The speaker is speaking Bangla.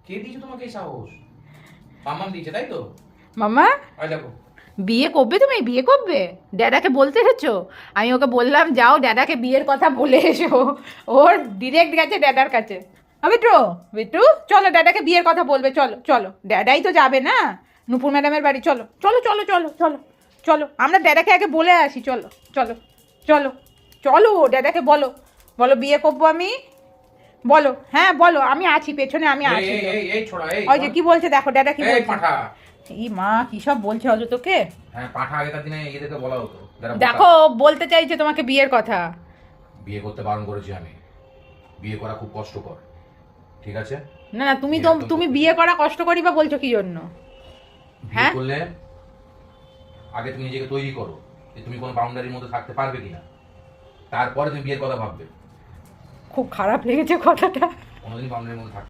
কে দিয়েছে তোমাকে এই সাহস? মাম্মাম দিয়েছে তাই তো? মামা ওই দেখো। বিয়ে করবে, তুমি বিয়ে করবে? ড্যাডাকে বলতে এসেছো? আমি ওকে বললাম যাও ড্যাডাকে বিয়ের কথা বলে এসো, ওর ডিরেক্ট গেছে ড্যাডার কাছে। বিট্টু, বিট্টু চলো ড্যাডাকে বিয়ের কথা বলবে, চলো চলো, ড্যাডাই তো যাবে না নূপুর ম্যাডামের বাড়ি, চলো চলো চলো চলো চলো চলো, আমরা ড্যাডাকে আগে বলে আসি, চলো চলো চলো চলো, ড্যাডাকে বলো, বলো বিয়ে করবো আমি, বলো, হ্যাঁ বলো, আমি আছি পেছনে, আমি এই আছি এই তো। এই এই ছোড়া এই। ওই যে কি বলছে দেখো, ড্যাডা কি এই বলছে। পাঠা। এই মা কি সব বলছে অজ তোকে। হ্যাঁ পাঠা আগেকার দিনে এদেরকে বলা হতো যারা দেখো বলতে চাইছে তোমাকে বিয়ের কথা। বিয়ে করতে বারণ করেছি আমি। বিয়ে করা খুব কষ্টকর, ঠিক আছে? না না, তুমি তো, বিয়ে একদম তুমি করতে বিয়ে নেই। করা কষ্ট করি বা বলছো কি জন্য? বিয়ে হ্যাঁ? করলে আগে তুমি নিজেকে তৈরি করো যে তুমি কোন বাউন্ডারির মধ্যে থাকতে পারবে কিনা, তারপরে তুমি বিয়ের কথা ভাববে। খুব খারাপ লেগেছে কথাটা। কোনোদিন বাউন্ডারির মধ্যে থাকতে